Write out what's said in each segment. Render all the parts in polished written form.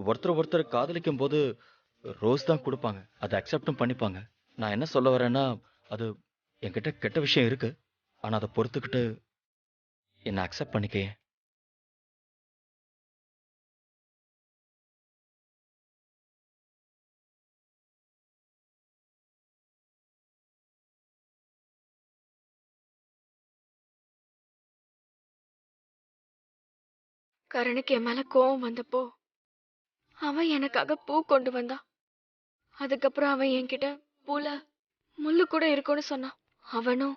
ஒருத்தர் ஒருத்தர் காதலிக்கும் போது ரோஸ் தான் கொடுப்பாங்க. அதை அக்செப்டும் பண்ணிப்பாங்க. நான் என்ன சொல்ல வரேன்னா, அது என்கிட்ட கெட்ட விஷயம் இருக்கு. ஆனா அதை பொறுத்துக்கிட்டு என்ன அக்செப்ட் பண்ணிக்கயே. கரணுக்கு என் மேல கோவம் வந்தப்போ அவன் எனக்காக பூ கொண்டு வந்தான். அதுக்கப்புறம் அவன் என்கிட்ட பூல முள்ளு கூட இருக்கும்னு சொன்னான். அவனும்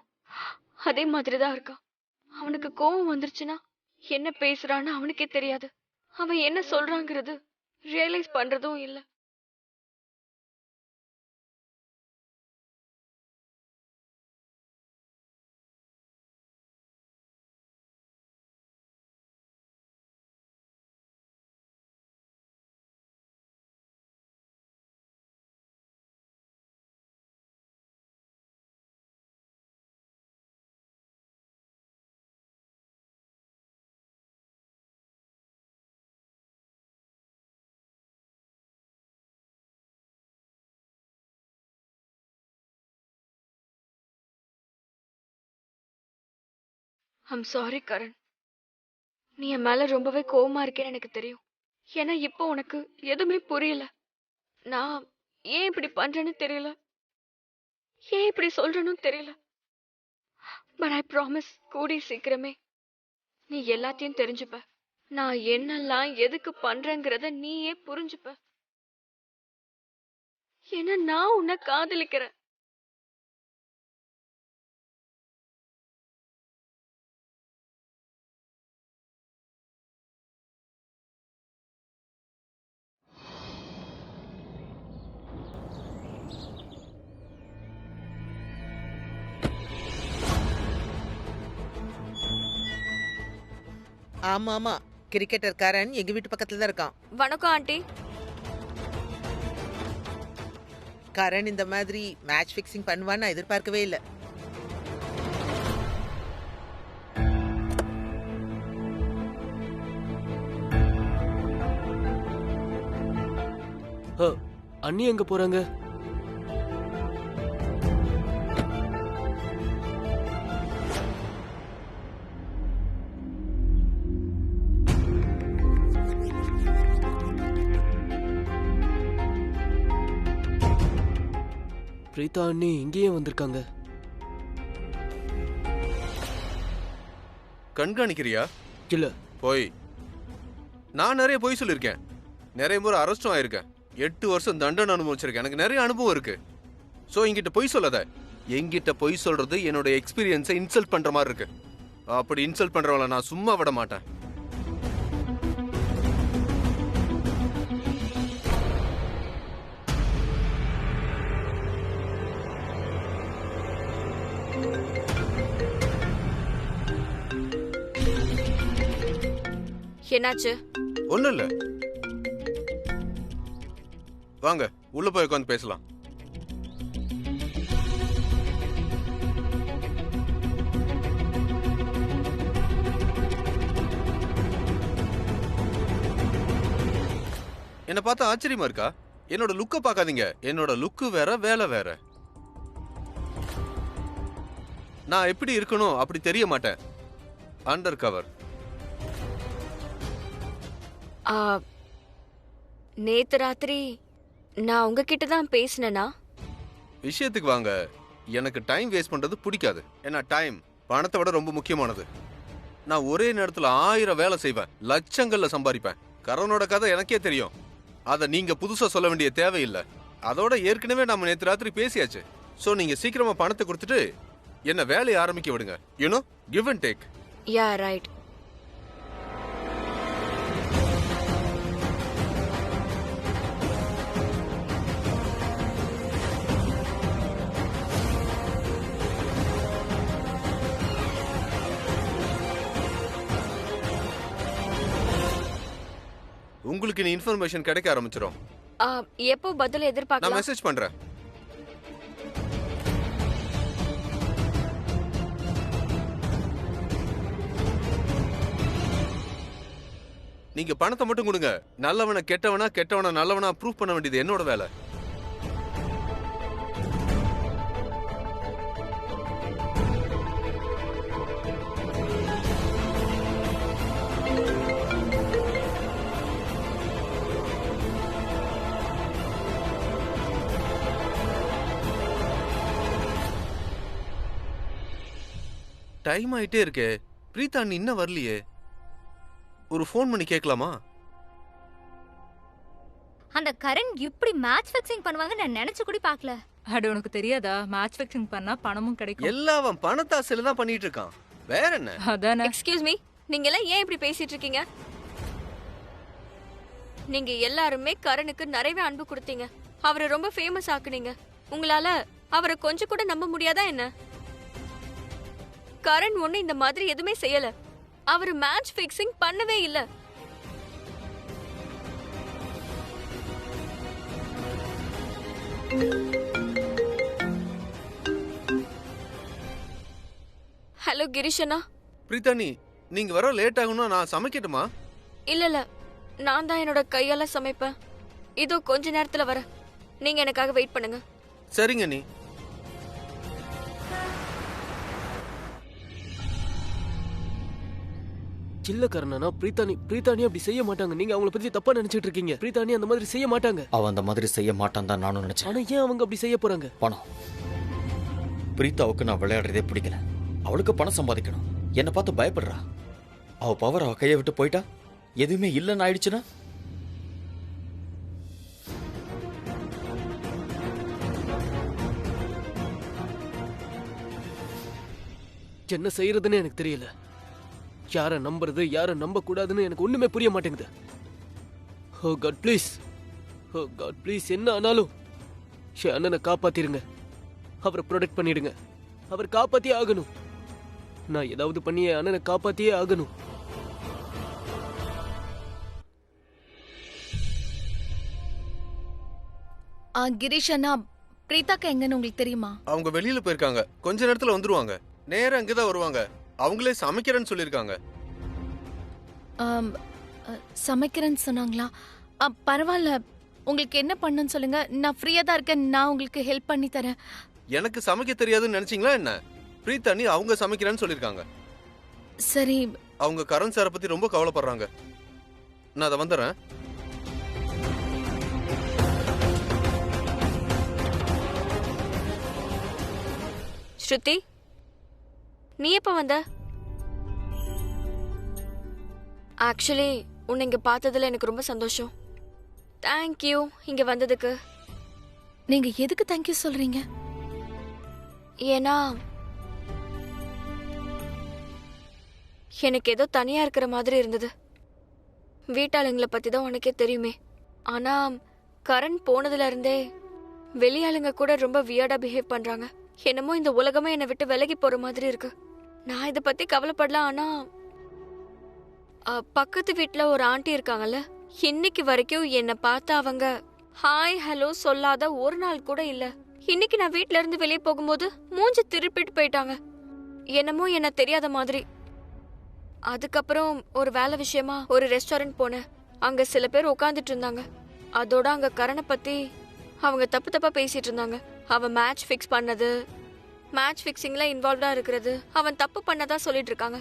அதே மாதிரிதான் இருக்கான். அவனுக்கு கோவம் வந்துருச்சுன்னா என்ன பேசுறான்னு அவனுக்கே தெரியாது. அவன் என்ன சொல்றாங்கிறது ரியலைஸ் பண்றதும் இல்ல. I'm sorry Karan. நீ என் மேல ரொம்பவே கோவமா இருக்கேன்னு எனக்கு தெரியும். ஏன்னா இப்போ உனக்கு எதுவுமே புரியல. நான் ஏன் இப்படி பண்றேன்னு தெரியல, ஏன் இப்படி சொல்றேன்னு தெரியல. பட் ஐ ப்ராமிஸ், கூடிய சீக்கிரமே நீ எல்லாத்தையும் தெரிஞ்சுப்ப. நான் என்னெல்லாம் எதுக்கு பண்றேங்கிறத நீயே புரிஞ்சுப்ப. ஏன்னா நான் உன்னை காதலிக்கிறேன். ஆமா ஆமா, கிரிக்கெட்டர் கரண் எங்க வீட்டு பக்கத்துல தான் இருக்கான். வணக்கம் ஆண்டி. கரண் இந்த மாதிரி மேட்ச் ஃபிக்ஸிங் பண்ணுவான்னு நான் எதிர்பார்க்கவே இல்லை. அண்ணி எங்க போறாங்க? பிரீதா அண்ணி இங்கேயே வந்திருக்காங்க. கண்காணிக்கிறியா? இல்ல. போய் நான் நிறைய பொய் சொல்லியிருக்கேன். நிறைய முறை அரெஸ்டும் ஆயிருக்கேன். 8 வருஷம் தண்டனை அனுபவிச்சிருக்கேன். எனக்கு நிறைய அனுபவம் இருக்கு. ஸோ என்கிட்ட பொய் சொல்லாத. என்கிட்ட பொய் சொல்றது என்னோட எக்ஸ்பீரியன்ஸை இன்சல்ட் பண்ற மாதிரி இருக்கு. அப்படி இன்சல்ட் பண்றவளை நான் சும்மா விட மாட்டேன். என்னாச்சு? ஒன்றும் இல்லை, வாங்க உள்ள போய் உட்காந்து பேசலாம். என்ன பார்த்தா ஆச்சரியமா இருக்கா? என்னோட லுக்க பார்க்காதீங்க. என்னோட லுக்கு வேற, வேலை வேற. நான் எப்படி இருக்கணும் அப்படி தெரிய மாட்டேன். Under cover. நேத்து ராத்திரி நான் உங்ககிட்ட தான் பேசினேனா? விஷயத்துக்கு வாங்க. எனக்கு டைம் வேஸ்ட் பண்றது பிடிக்காது. ஏன்னா டைம் பணத்தை விட ரொம்ப முக்கியமானது. நான் ஒரே நேரத்தில் 1000 வேலை செய்வேன், லட்சங்கள்ல சம்பாதிப்பேன். கரணோட கதை எனக்கே தெரியும். அதை நீங்க புதுசா சொல்ல வேண்டிய தேவையில்லை. அதோட ஏற்கனவே நம்ம நேற்று ராத்திரி பேசியாச்சு. ஸோ நீங்க சீக்கிரமா பணத்தை கொடுத்துட்டு என்ன வேலையை ஆரம்பிக்க விடுங்க. You know, give and take. Yeah right. உங்களுக்கு நீ இன்ஃபர்மேஷன் கிடைக்க ஆரம்பிச்சிடும். எப்போ பதில் நான் எதிர்பார்க்கலாம்? மெசேஜ் பண்றேன். நீங்க பணத்தை மட்டும் கொடுங்க. நல்லவனை கெட்டவனா, கெட்டவனா நல்லவனா ப்ரூவ் பண்ண வேண்டியது என்னோட வேலை. டைம் ஆயிட்டே இருக்கே. பிரீதா நீ இன்னும் வரலையே. ஒரு ஃபோன் பண்ணி கேட்கலாமா? அந்த கரண் இப்படி மேட்ச் ஃபிக்சிங் பண்ணுவாங்க நான் நினைச்சு கூட பார்க்கல. அது உனக்கு தெரியாதா? மேட்ச் ஃபிக்சிங் பண்ணா பணமும் கிடைக்கும். எல்லாவன் பணத்தாசையில தான் பண்ணிட்டு இருக்கான். வேற என்ன? அதானே. எக்ஸ்கியூஸ் மீ, நீங்க எல்லாம் ஏன் இப்படி பேசிட்டு இருக்கீங்க? நீங்க எல்லாருமே கரனுக்கு நிறைய அன்பு கொடுத்தீங்க. அவரை ரொம்ப ஃபேமஸ் ஆக்குனீங்க. உங்களால அவரை கொஞ்சம் கூட நம்ப முடியாதா என்ன? கரண் ஒண்ணு இந்த மாதிரி எதுவுமே செய்யல. அவர் மேட்ச் ஃபிக்சிங் பண்ணவே இல்ல. ஹலோ கிரிஷனா. பிரீதா நீங்க வர லேட் ஆகும்னா நான் சமைக்கட்டுமா? இல்ல நான் தான் என்னோட கையால சமைப்பேன். இதோ கொஞ்ச நேரத்துல வரேன். நீங்க எனக்காக வெயிட் பண்ணுங்க. சரிங்க நீ. சில்ல கரணனா பிரீத்தானி அப்படி செய்ய மாட்டாங்க. நீங்க அவங்கள பத்தி தப்பா நினைச்சிட்டு இருக்கீங்க. பிரீத்தானி அந்த மாதிரி செய்ய மாட்டாங்க. அவன் அந்த மாதிரி செய்ய மாட்டான் தான் நானும் நினைச்சேன். ஆனா ஏன் அவங்க அப்படி செய்ய போறாங்க? பணம். பிரீத்தாவுக்கு நான் விளையாடுறதே பிடிக்கல. அவளுக்கு பணம் சம்பாதிக்கணும். என்னை பார்த்து பயப்படுறா. அவ பவர் அவ கையை விட்டு போயிட்டா, எதுவுமே இல்லைன்னு ஆயிடுச்சுன்னா என்ன செய்யறதுன்னு எனக்கு தெரியல. யார நம்புறது யார நம்ப கூடாதுன்னு எனக்கு ஒண்ணுமே புரிய மாட்டேங்குது. Oh god please, oh god please, என்ன ஆனாலும் என் அண்ணனை காப்பாத்திருங்க. அவரை ப்ரொடெக்ட் பண்ணிடுங்க. அவர் காப்பாத்தியே ஆகணும். நான் ஏதாவது பண்ணி என் அண்ணனை காப்பாத்தியே ஆகணும். கிரீஷ் அண்ணா, பிரீதாக்கு எங்கன்னு உங்களுக்கு தெரியுமா? அவங்க வெளியில போயிருக்காங்க. கொஞ்ச நேரத்துல வந்துருவாங்க. நேரா அங்கதான் வருவாங்க. அவங்களே சமைக்கிறேன்னு சொல்லிருக்காங்க. சமைக்கிறேன்னு சொன்னாங்களா? பரவாயில்ல, உங்களுக்கு என்ன பண்ணுன்னு சொல்லுங்க. நான் ஃப்ரீயா தான் இருக்கேன். நான் உங்களுக்கு ஹெல்ப் பண்ணி தரேன். எனக்கு சமைக்க தெரியாதுன்னு நினைச்சீங்களா என்ன? பிரீதா அவங்க சமைக்கிறேன்னு சொல்லிருக்காங்க. சரி. அவங்க கரண் சாரை பத்தி ரொம்ப கவலைப்படுறாங்க. நான் அதை வந்துடுறேன். ஸ்ருதி, நீ எப்ப வந்த? ஆக்சுவலி உன்னை இங்க பார்த்ததுல எனக்கு ரொம்ப சந்தோஷம். தேங்க்யூ இங்க வந்ததுக்கு. நீங்க எதுக்கு தேங்க்யூ சொல்றீங்க? ஏன்னா எனக்கு ஏதோ தனியா இருக்கிற மாதிரி இருந்தது. வீட்டாளுங்களை பத்தி தான் உனக்கே தெரியுமே. ஆனா கரண் போனதுல இருந்தே வெளியாளுங்க கூட ரொம்ப வியர்டா பிஹேவ் பண்றாங்க. என்னமோ இந்த உலகமே என்னை விட்டு விலகி போற மாதிரி இருக்கு. நான் இதை பத்தி கவலைப்படலாம். ஆனா பக்கத்து வீட்டுல ஒரு ஆண்டி இருக்காங்கல்ல, இன்னைக்கு வரைக்கும் என்னை பார்த்து அவங்க ஹாய் ஹலோ சொல்லாத ஒரு நாள் கூட இல்ல. இன்னைக்கு நான் வீட்ல இருந்து வெளியே போகும்போது மூஞ்சி திருப்பிட்டு போயிட்டாங்க. என்னமோ என்ன தெரியாத மாதிரி. அதுக்கப்புறம் ஒரு வேலை விஷயமா ஒரு ரெஸ்டாரண்ட் போனேன். அங்க சில பேர் உட்காந்துட்டு இருந்தாங்க. அதோட அங்க கரணை பத்தி அவங்க தப்பு தப்பா பேசிட்டு இருந்தாங்க. அவன் மேட்ச் ஃபிக்ஸ் பண்ணது, மேட்ச் ஃபிக்ஸிங்ல இன்வால்வ்டா இருக்கிறது, அவன் தப்பு பண்ணதா சொல்லிட்டு இருக்காங்க.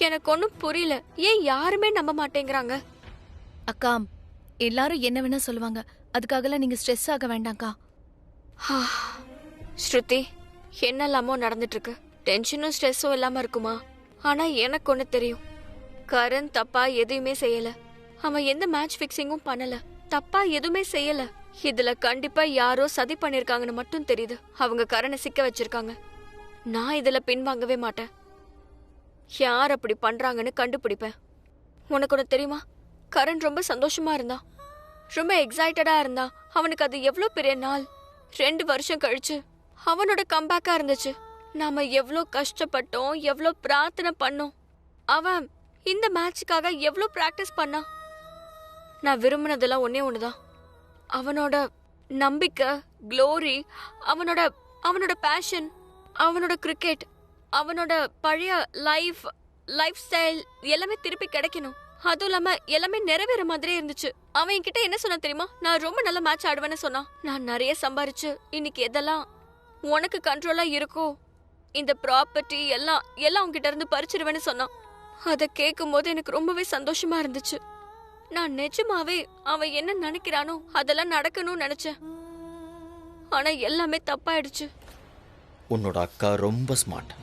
எனக்கு ஒன்றும் புரியல, ஏன் யாருமே நம்ப மாட்டேங்கிறாங்க? அக்கா, எல்லாரும் என்ன வேணா சொல்லுவாங்க. அதுக்காகலாம் நீங்க ஸ்ட்ரெஸ் ஆக வேண்டாம்க்கா. ஸ்ருதி, என்னெல்லாமோ நடந்துட்டு இருக்கு. டென்ஷனும் ஸ்ட்ரெஸ்ஸும் இல்லாம இருக்குமா? ஆனா எனக்கு ஒண்ணு தெரியும், கரண் தப்பா எதுவுமே செய்யல. அவன் எந்த மேட்ச் ஃபிக்ஸிங்கும் பண்ணல, தப்பா எதுவுமே செய்யல. இதுல கண்டிப்பா யாரோ சதி பண்ணிருக்காங்கன்னு மட்டும் தெரியுது. அவங்க கரணை சிக்க வச்சிருக்காங்க. நான் இதுல பின்வாங்கவே மாட்டேன். யார் அப்படி பண்றாங்கன்னு கண்டுபிடிப்பேன். உனக்கு ஒண்ணு தெரியுமா, கரண் ரொம்ப சந்தோஷமா இருந்தான், ரொம்ப எக்ஸைட்டடா இருந்தான். அவனுக்கு அது எவ்வளவு பெரிய நாள். 2 வருஷம் கழிச்சு அவனோட கம்பேக்கா இருந்துச்சு. நாம எவ்வளோ கஷ்டப்பட்டோம், எவ்வளோ பிரார்த்தனை பண்ணோம். அவன் இந்த மேட்சுக்காக எவ்வளோ பிராக்டிஸ் பண்ணான். நான் விரும்பினதெல்லாம் ஒன்னே ஒண்ணுதான், அவனோட நம்பிக்கை, க்ளோரி, அவனோட பேஷன், அவனோட கிரிக்கெட், அவனோட பழைய லைஃப் ஸ்டைல் எல்லாமே திருப்பி கிடைக்கணும். அதுவும் இல்லாம எல்லாமே நிறைவேற மாதிரியே இருந்துச்சு. அவன் என்கிட்ட என்ன சொன்னா தெரியுமா? நான் ரொம்ப நல்ல மேட்ச் ஆடுவேன்னு சொன்னான். நான் நிறைய சம்பாரிச்சு இன்னைக்கு எதெல்லாம் உனக்கு கண்ட்ரோலா இருக்கோ இந்த ப்ராப்பர்ட்டி எல்லாம் எல்லாம் உன்கிட்ட இருந்து பறிச்சிருவேன்னு சொன்னான். அதை கேட்கும் போது எனக்கு ரொம்பவே சந்தோஷமா இருந்துச்சு. நான் நிஜமாவே அவன் என்ன நினைக்கிறானோ அதெல்லாம் நடக்கணும்னு நினைச்சேன். ஆனா எல்லாமே தப்பாயிடுச்சு. உன்னோட அக்கா ரொம்ப ஸ்மார்ட்.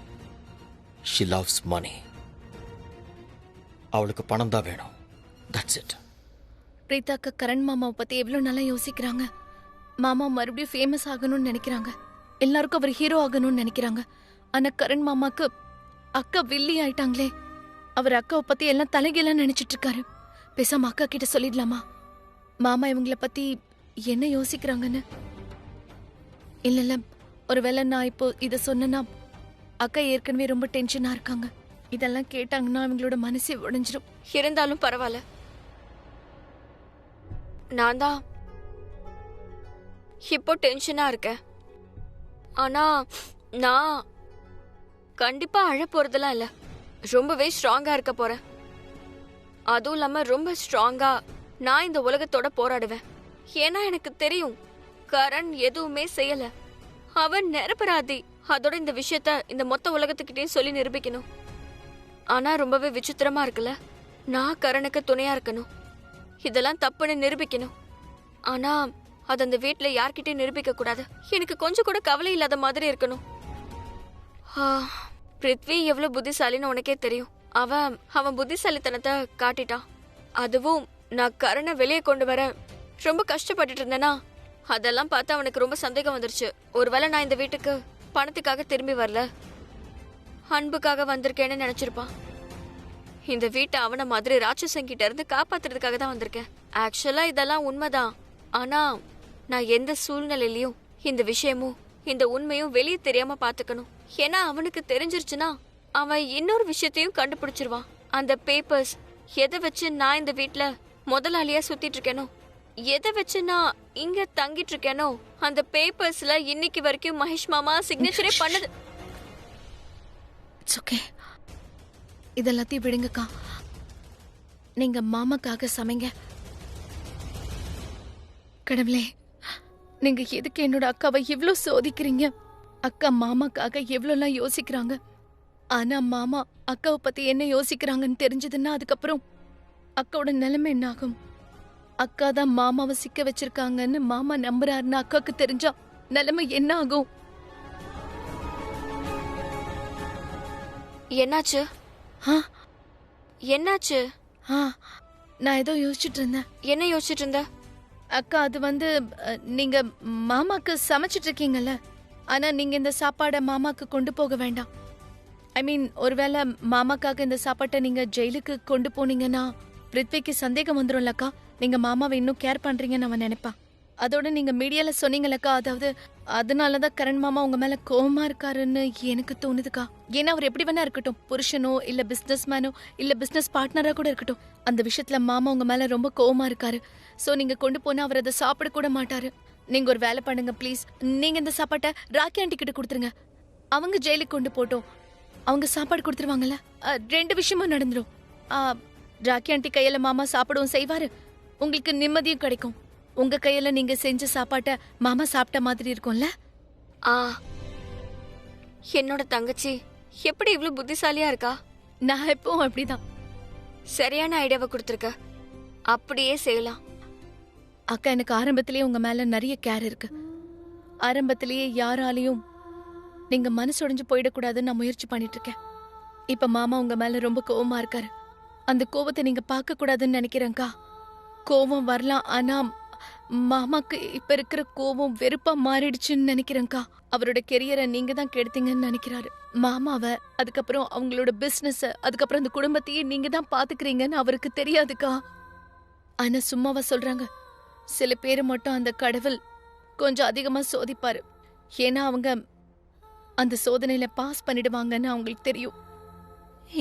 ஷி லவ்ஸ் மணி. அவளுக்கு பணம் தான் வேணும். That's it. பிரீதாக்கு கரண் மாமாவை பத்தி எவ்வளவு நல்லா யோசிக்கிறாங்க. மாமா மறுபடியும் ஃபேமஸ் ஆகணும்னு நினைக்கிறாங்க. எல்லாருக்கும் அவர் ஹீரோ ஆகணும்னு நினைக்கிறாங்க. ஆனா கரண் மாமாக்கு அக்கா வில்லி ஆயிட்டாங்களே. அவர் அக்காவை பத்தி எல்லாம் தலைகீழா நினைச்சிட்டு இருக்காரு. பேசாம அக்கா கிட்ட சொல்லிடலாமா? மாமா இவங்கள பத்தி என்ன யோசிக்கிறாங்கன்னு. இல்ல ஒருவேளை நான் இப்போ இத சொன்னா அக்கா ஏற்கனவே ரொம்ப டென்ஷனா இருக்காங்க. இதெல்லாம் கேட்டாங்கன்னா அவங்களோட மனசே உடைஞ்சிரும். இருந்தாலும் பரவாயில்ல, நான் தான் இப்போ டென்ஷனா இருக்கேன். ஆனா நான் கண்டிப்பா அழ போறதெல்லாம் இல்ல. ரொம்பவே ஸ்ட்ராங்கா இருக்க போறேன். அதுவும் இல்லாம ரொம்ப ஸ்ட்ராங்கா நான் இந்த உலகத்தோட போராடுவேன். ஏன்னா எனக்கு தெரியும் கரண் எதுவுமே செய்யல. அவன் நிரபராதி. அதோட இந்த விஷயத்த இந்த மொத்த உலகத்துக்கிட்டையும் சொல்லி நிரூபிக்கணும். ஆனா ரொம்பவே விசித்திரமா இருக்குல்ல, நான் கரனுக்கு துணையா இருக்கணும், இதெல்லாம் தப்புன்னு நிரூபிக்கணும். ஆனா அது அந்த வீட்டுல யார்கிட்டயும் நிரூபிக்க கூடாது. எனக்கு கொஞ்சம் கூட கவலை இல்லாத மாதிரி இருக்கணும். பிருத்வி எவ்வளவு புத்திசாலின்னு உனக்கே தெரியும். அவன் புத்திசாலித்தனத்தை காட்டிட்டான். அதுவும் நான் கரணை வெளியே கொண்டு வர ரொம்ப கஷ்டப்பட்டுட்டு இருந்தேனா அதெல்லாம் பார்த்து அவனுக்கு ரொம்ப சந்தேகம் வந்துருச்சு. ஒருவேளை நான் இந்த வீட்டுக்கு பணத்துக்காக திரும்பி வரல, அன்புக்காக வந்திருக்கேன்னு நினைச்சிருப்பான். இந்த வீட்டை அவனை மாதிரி ராட்சசங்கிட்ட இருந்து காப்பாத்துறதுக்காக தான் வந்திருக்கேன். ஆக்சுவலா இதெல்லாம் உண்மைதான். ஆனா நான் எந்த சூழ்நிலையிலயும் இந்த விஷயமும் இந்த உண்மையும் வெளியே தெரியாம பாத்துக்கணும். ஏன்னா அவனுக்கு தெரிஞ்சிருச்சுன்னா அவன் இன்னொரு விஷயத்தையும் கண்டுபிடிச்சிருவான். அந்த பேப்பர்ஸ் எதை வச்சு நான் இந்த வீட்டுல முதலாளியா சுத்திட்டு இருக்கேனோ, எதை வச்சு நான் இங்க தங்கிட்டு இருக்கேனோ, அந்த பேப்பர்ஸ்ல இன்னைக்கு வரைக்கும் மகேஷ் மாமா சிக்னேச்சரே பண்ணது. இட்ஸ் ஓகே, இதெல்லாத்தையும் விடுங்கக்கா. நீங்க மாமாக்காக சமைங்க. கடவுளே, நீங்க எதுக்கு என்னோட அக்காவை இவ்ளோ சோதிக்கிறீங்க? அக்கா மாமாக்காக எவ்வளோலாம் யோசிக்கிறாங்க. ஆனா மாமா அக்காவை பத்தி என்ன யோசிக்கிறாங்கன்னு தெரிஞ்சதுன்னா அதுக்கப்புறம் அக்காவோட நிலைமை என்ன ஆகும்? அக்கா தான் மாமாவை சிக்க வச்சிருக்காங்கன்னு மாமா நம்புறாருன்னு அக்காவுக்கு தெரிஞ்சா நிலைமை என்ன ஆகும்? என்னாச்சு? என்னாச்சு? நான் ஏதோ யோசிச்சுட்டு இருந்தேன். என்ன யோசிச்சுட்டு இருந்த? அக்கா, அது வந்து நீங்க மாமாக்கு சமைச்சிட்டு இருக்கீங்கல்ல, ஆனா நீங்க இந்த சாப்பாடை மாமாக்கு கொண்டு போக வேண்டாம். ஐ மீன், ஒருவேளை மாமாக்காக இந்த சாப்பாட்டை நீங்க ஜெயிலுக்கு கொண்டு போனீங்கன்னா பிருத்விக்கு சந்தேகம் வந்துரும்லக்கா. நீங்க மாமாவை இன்னும் கேர் பண்றீங்கன்னு அவன் நினைப்பான். அதோட நீங்க மீடியால சொன்னீங்களக்கா, அதாவது அதனாலதான் கரண் மாமா உங்க மேல கோவமா இருக்காருன்னு எனக்கு தோணுதுக்கா. ஏன்னா அவர் எப்படி வேணா இருக்கட்டும், புருஷனோ இல்ல பிசினஸ் மேனோ இல்ல பிசினஸ் பார்ட்னரா கூட இருக்கட்டும், அந்த விஷயத்துல மாமா உங்க மேல ரொம்ப கோவமா இருக்காரு. சோ நீங்க கொண்டு போனா அவர் அதை சாப்பிட கூட மாட்டாரு. நீங்க ஒரு வேலை பண்ணுங்க ப்ளீஸ். நீங்க இந்த சாப்பாட்டை ராக்கி ஆண்டி கிட்ட கொடுத்துருங்க. அவங்க ஜெயிலுக்கு கொண்டு போட்டோம், அவங்க சாப்பாடு கொடுத்துருவாங்கல்ல. 2 விஷயமும் நடந்துடும். ராக்கி ஆண்டி கையில மாமா சாப்பிடவும் செய்வாரு, உங்களுக்கு நிம்மதியும் கிடைக்கும். உங்க கையில நீங்க செஞ்ச சாப்பாட்டை மாமா சாப்பிட்ட மாதிரி இருக்கும்ல. என்னோட தங்கச்சி எப்படி இவ்வளவு புத்திசாலியா இருக்கா? நான் எப்பவும் அப்படிதான். சரியான ஐடியாவை கொடுத்துருக்க, அப்படியே செய்யலாம். அக்கா, எனக்கு ஆரம்பத்திலேயே உங்க மேல நிறைய கேர் இருக்கு. ஆரம்பத்திலேயே யாராலையும் நீங்க மனசுடைஞ்சு போயிடக்கூடாதுன்னு நான் முயற்சி பண்ணிட்டு இருக்கேன். இப்ப மாமா உங்க மேல ரொம்ப கோவமா இருக்காரு. அந்த கோவத்தை நீங்க பார்க்க கூடாதுன்னு நினைக்கிறேன்க்கா. கோவம் வரலாம், ஆனா மாமாக்கு இப்ப இருக்கிற கோவம் வெறுப்பா மாறிடுச்சுன்னு நினைக்கிறேன்க்கா. அவரோட கெரியரை நீங்க தான் கெடுத்தீங்கன்னு நினைக்கிறாரு. மாமாவை, அதுக்கப்புறம் அவங்களோட பிசினஸ், அதுக்கப்புறம் அந்த குடும்பத்தையே நீங்க தான் பாத்துக்கிறீங்கன்னு அவருக்கு தெரியாதுக்கா. ஆனா சும்மாவா சொல்றாங்க, சில பேர் மட்டும் அந்த கடவுள் கொஞ்சம் அதிகமா சோதிப்பாரு. ஏன்னா அவங்க அந்த சோதனையில பாஸ் பண்ணிடுவாங்கன்னு அவங்களுக்கு தெரியும்.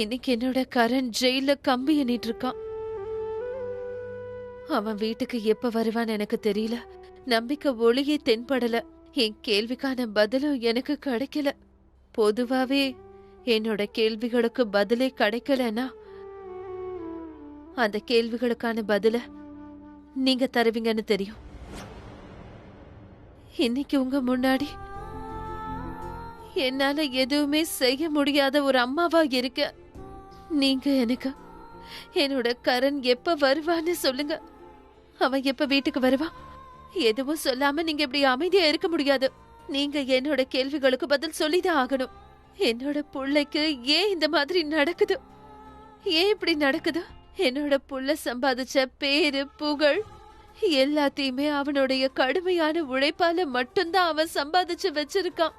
இன்னைக்கு என்னோட கரண் ஜெயில கம்பி எண்ணிட்டு இருக்கான். அவன் வீட்டுக்கு எப்ப வருவான்னு எனக்கு தெரியல. நம்பிக்கை ஒளியே தென்படல. என் கேள்விக்கான பதிலும் எனக்கு கிடைக்கல. பொதுவாவே என்னோட கேள்விகளுக்கு பதிலே கிடைக்கலன்னா அந்த கேள்விகளுக்கான பதில நீங்க தருவீங்கன்னு தெரியும். இன்னைக்கு உங்க முன்னாடி என்னால எதுவுமே செய்ய முடியாத ஒரு அம்மாவா இருக்க. நீங்க எனக்கு என்னோட கரண் எப்ப வருவான்னு சொல்லுங்க. அவன் எப்ப வீட்டுக்கு வருவா? எதுவும் சொல்லாம நீங்க இப்படி அமைதியா இருக்க முடியாது. நீங்க என்னோட கேள்விகளுக்கு பதில் சொல்லிதான் ஆகணும். என்னோட புள்ளைக்கு ஏன் இந்த மாதிரி நடக்குது? ஏன் இப்படி நடக்குது? என்னோட புள்ள சம்பாதிச்ச பேரு புகழ் எல்லாத்தையுமே அவனுடைய கடுமையான உழைப்பால மட்டும்தான் அவன் சம்பாதிச்சு வச்சிருக்கான்.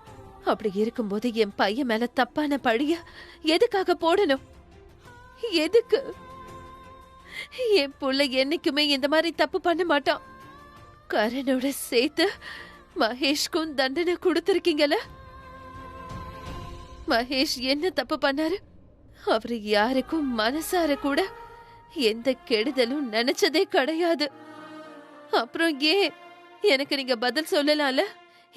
அப்படி இருக்கும்போது என் பையன் மேல தப்பான பழிய எதுக்காக போடணும்? எதுக்கு? என் புள்ள என்னைக்குமே இந்த மாதிரி தப்பு பண்ண மாட்டான். கரனோட சேர்த்து மகேஷ்க்கும் தண்டனை கொடுத்திருக்கீங்கல்ல? மகேஷ் என்ன தப்பு பண்ணாரு? அவரு யாருக்கும் மனசார கூட எந்த கெடுதலும் நினைச்சதே கிடையாது. அப்புறம் ஏன் எனக்கு நீங்க பதில் சொல்லலாம்ல?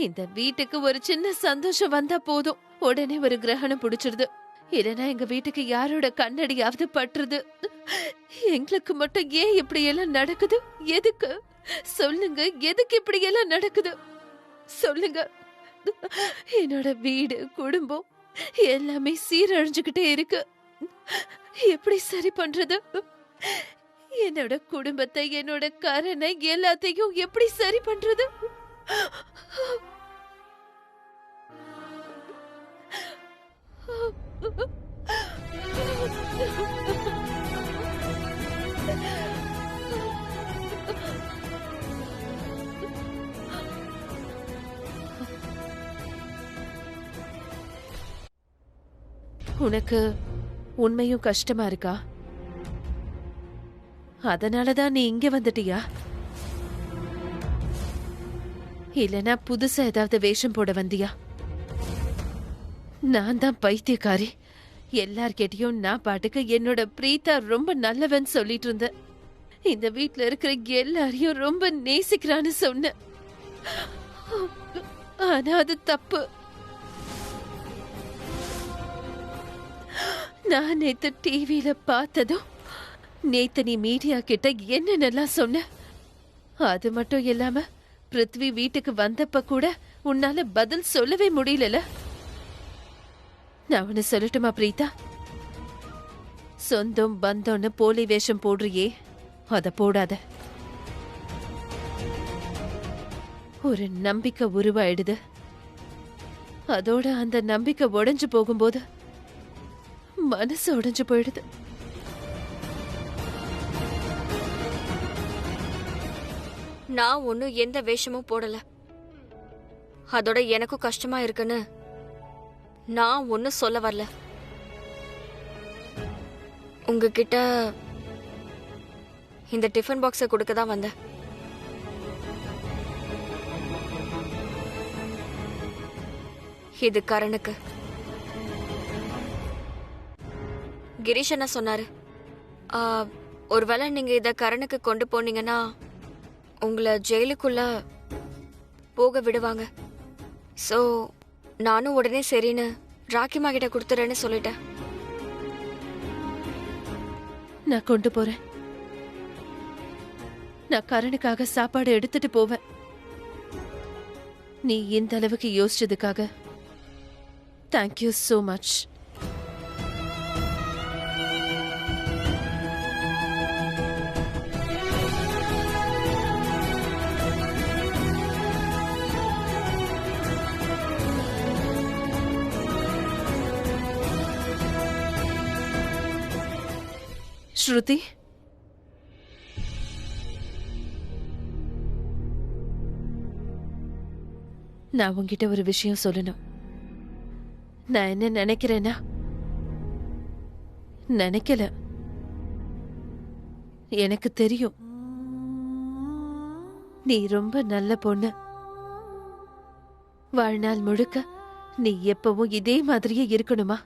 இந்த வீட்டுக்கு ஒரு சின்ன சந்தோஷம் வந்தா போதும், உடனே ஒரு கிரகணம் பிடிச்சிருது. இல்லைன்னா எங்க வீட்டுக்கு யாரோட கண்ணடியாவது பட்டுருது. எங்களுக்கு மட்டும் ஏன் இப்படி எல்லாம் நடக்குது? எதுக்கு சொல்லுங்க? எதுக்கு இப்படி எல்லாம் நடக்குது சொல்லுங்க. என்னோட வீடு குடும்பம் எல்லாமே சீரழிஞ்சுகிட்டே இருக்கு. எப்படி சரி பண்றது? என்னோட குடும்பத்தை, என்னோட கரனை எல்லாத்தையும் எப்படி சரி பண்றது? உனக்கு உண்மையும் கஷ்டமா இருக்கா? அதனாலதான் நீ இங்க வந்துட்டியா? இல்லனா புதுசா ஏதாவது வேஷம் போட வந்தியா? நான் தான் பைத்தியக்காரி. எல்லார்கிட்டயும் நான் பாட்டுக்கு என்னோட பிரீதா ரொம்ப நல்லவன் சொல்லிட்டு இருந்தேன். இந்த வீட்ல இருக்கிற எல்லாரையும் ரொம்ப நேசிக்கிறான்னு சொன்னேன். ஆனா அது தப்பு. நான் நேத்து டிவியில பார்த்ததும், நேத்து நீ மீடியா கிட்ட என்னென்னலாம் சொன்ன, அது மட்டும் இல்லாம பிருத்வி வீட்டுக்கு வந்தப்ப கூட உன்னால பதில் சொல்லவே முடியல. நான் ஒன்னு சொல்லட்டுமா பிரீதா? சொந்தம் பந்தம்னு போலி வேஷம் போடுறியே, அத போடாத. ஒரு நம்பிக்கை உருவாயிடுது. அதோட அந்த நம்பிக்கை உடைஞ்சு போகும்போது மனசு உடைஞ்சு போயிடுது. நான் ஒன்னும் எந்த வேஷமும் போடல. அதோட எனக்கும் கஷ்டமா இருக்குன்னு நான் ஒன்னும் சொல்ல வரல. உங்ககிட்ட இந்த டிஃபன் பாக்ஸை கொடுக்க தான் வந்தேன். இது கரனுக்கு. கிரீஷ் என்ன சொன்னாரு, ஒருவேளை நீங்க இத கரனுக்கு கொண்டு போனீங்கன்னா உங்களை ஜெயிலுக்குள்ள போக விடுவாங்க. சோ நானும் உடனே சரின்னு ராக்கிமா கிட்ட கொடுத்துறேன்னு சொல்லிட்டேன். நான் கொண்டு போறேன். நான் கரனுக்காக சாப்பாடு எடுத்துட்டு போவேன். நீ இந்த அளவுக்கு யோசிச்சதுக்காக தேங்க்யூ சோ மச். ஸ்ருதி, நான் உன்கிட்ட ஒரு விஷயம் சொல்லணும். நான் என்ன நினைக்கிறேன்னா, நினைக்கல, எனக்கு தெரியும் நீ ரொம்ப நல்ல பொண்ணு. வாழ்நாள் முழுக்க நீ எப்பவும் இதே மாதிரியே இருக்கணுமா?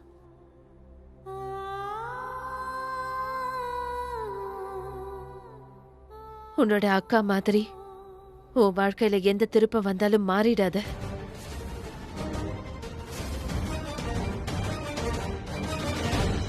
உன்னோட அக்கா மாதிரி உன் வாழ்க்கையில எந்த திருப்பம் வந்தாலும் மாறிடாத.